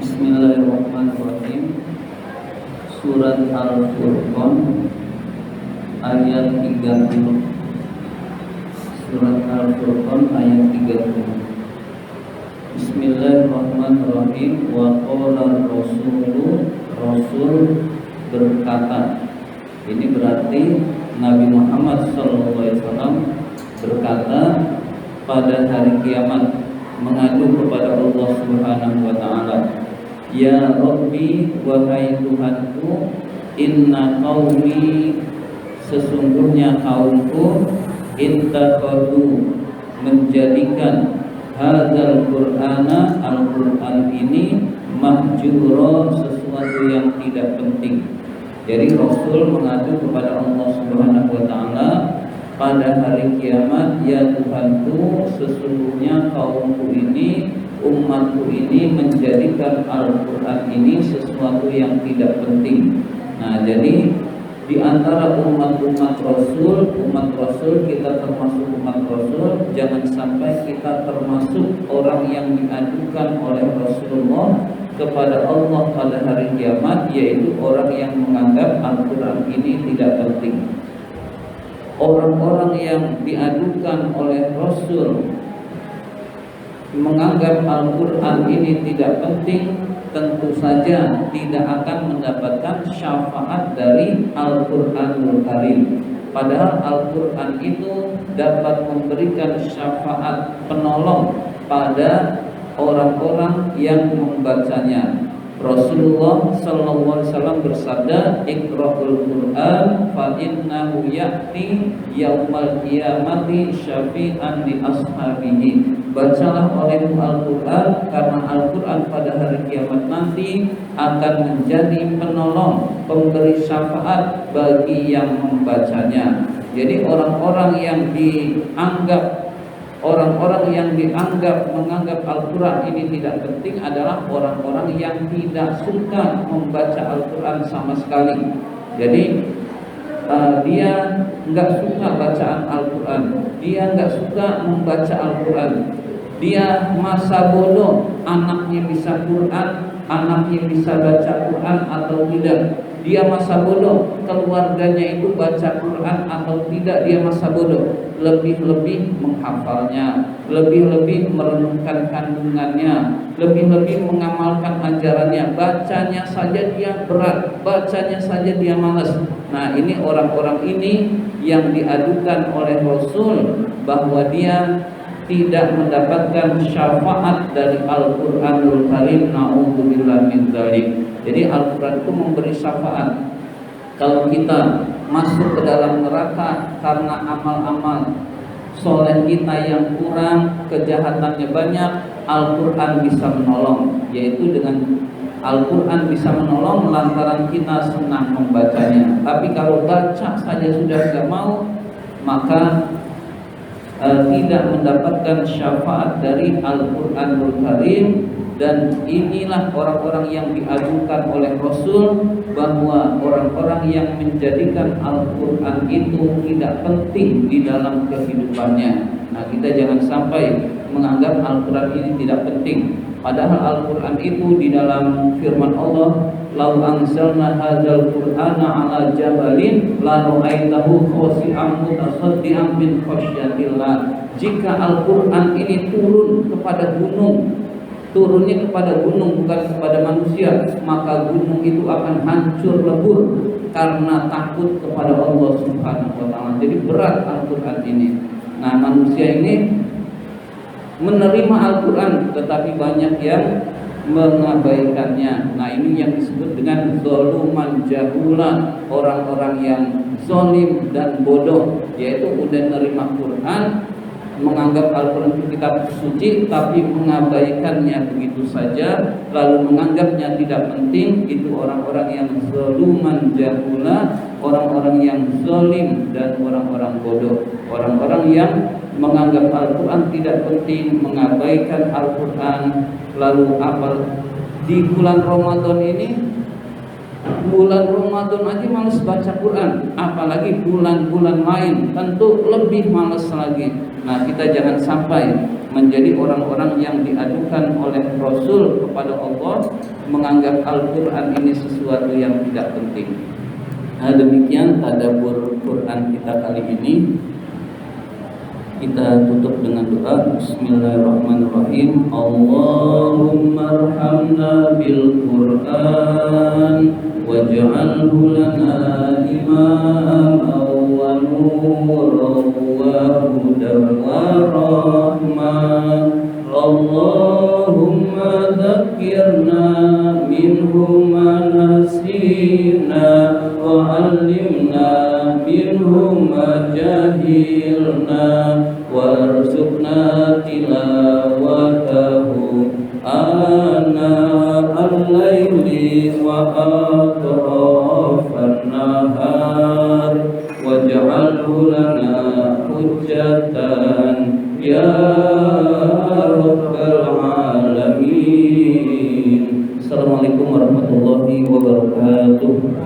Bismillahirrahmanirrahim. Surat Al-Furqan ayat 30. Surat Al-Furqan ayat 30. Bismillahirrahmanirrahim. Wa qala Rasul berkata. Ini berarti Nabi Muhammad SAW berkata pada hari kiamat, mengadu kepada Allah Subhanahu wa taala, ya Rabbi, wahai Tuhanku, inna qaumi, sesungguhnya kaumku, intakhadhu, menjadikan hadzal qur'ana, Al-Qur'an ini, mahjura, sesuatu yang tidak penting. Jadi Rasul mengadu kepada Allah Subhanahu wa taala pada hari kiamat, ya Tuhanku, sesungguhnya kaumku ini, umatku ini menjadikan Al-Quran ini sesuatu yang tidak penting. Nah, jadi di antara umat Rasul, kita termasuk umat Rasul, jangan sampai kita termasuk orang yang diadukan oleh Rasulullah kepada Allah pada hari kiamat, yaitu orang yang menganggap Al-Quran ini tidak penting. Orang-orang yang diadukan oleh Rasul menganggap Al-Quran ini tidak penting, tentu saja tidak akan mendapatkan syafaat dari Al-Quranul Karim. Padahal Al-Quran itu dapat memberikan syafaat penolong pada orang-orang yang membacanya. Rasulullah SAW bersabda, Iqra'ul Qur'an fa innahu ya'ti yaumal qiyamati syafi'an li ashabihi. Bacalah olehmu Al-Quran, karena Al-Quran pada hari kiamat nanti akan menjadi penolong, pemberi syafaat bagi yang membacanya. Jadi orang-orang yang menganggap Al-Quran ini tidak penting adalah orang-orang yang tidak suka membaca Al-Quran sama sekali. Jadi dia nggak suka bacaan Al-Quran, dia nggak suka membaca Al-Quran, dia masa bodoh anaknya bisa Quran, anaknya bisa baca Quran atau tidak. Dia masa bodoh keluarganya itu baca Quran atau tidak, dia masa bodoh. Lebih-lebih menghafalnya, lebih-lebih merenungkan kandungannya, lebih-lebih mengamalkan ajarannya. Bacanya saja dia berat, bacanya saja dia malas. Nah, ini orang-orang ini yang diadukan oleh Rasul bahwa dia tidak mendapatkan syafaat dari Al-Quranul Karim. Na'udzubillah min dzalik. Jadi Al-Quran itu memberi syafaat. Kalau kita masuk ke dalam neraka karena amal-amal soleh kita yang kurang, kejahatannya banyak, Al-Quran bisa menolong. Yaitu dengan Al-Quran bisa menolong lantaran kita senang membacanya. Tapi kalau baca saja sudah tidak mau, maka tidak mendapatkan syafaat dari Al-Quranul Karim. Dan inilah orang-orang yang diadukan oleh Rasul, bahwa orang-orang yang menjadikan Al-Quran itu tidak penting di dalam kehidupannya. Nah, kita jangan sampai menganggap Al-Quran ini tidak penting. Padahal Al-Quran itu di dalam firman Allah, "Lau anzalna hadzal Qur'ana 'ala jabalin la ra'aitahu khashi'an mutasaddian min khasyatillah." Jika Al-Quran ini turun kepada gunung, turunnya kepada gunung bukan kepada manusia, maka gunung itu akan hancur lebur karena takut kepada Allah Subhanahu wa taala. Jadi berat Al-Quran ini. Nah, manusia ini menerima Al-Quran tetapi banyak yang mengabaikannya. Nah, ini yang disebut dengan zoluman jahula, orang-orang yang zolim dan bodoh, yaitu udah nerima Quran, menganggap Al-Quran itu kitab suci, tapi mengabaikannya begitu saja, lalu menganggapnya tidak penting. Itu orang-orang yang zoluman jahula, orang-orang yang zolim dan orang-orang bodoh. Orang-orang yang menganggap Al-Quran tidak penting, mengabaikan Al-Quran. Lalu apa di bulan Ramadan ini? Bulan Ramadan aja males baca Quran, apalagi bulan-bulan lain tentu lebih males lagi. Nah, kita jangan sampai menjadi orang-orang yang diadukan oleh Rasul kepada Allah, menganggap Al-Quran ini sesuatu yang tidak penting. Nah, demikian tadabbur Quran kita kali ini. Kita tutup dengan doa. Bismillahirrahmanirrahim. Allahumma arhamna bil Qur'an waj'alhu lana imaman wa nuran wa hudan wa rahmah. Allahumma dzakkirna minhu ma nasina wa 'allimna minhu ma jahilna warzuqna tilawatahu ana al-laili wa atrafan nahar waj'alhu lana hujjatan ya rabbal alamin. Assalamualaikum warahmatullahi wabarakatuh.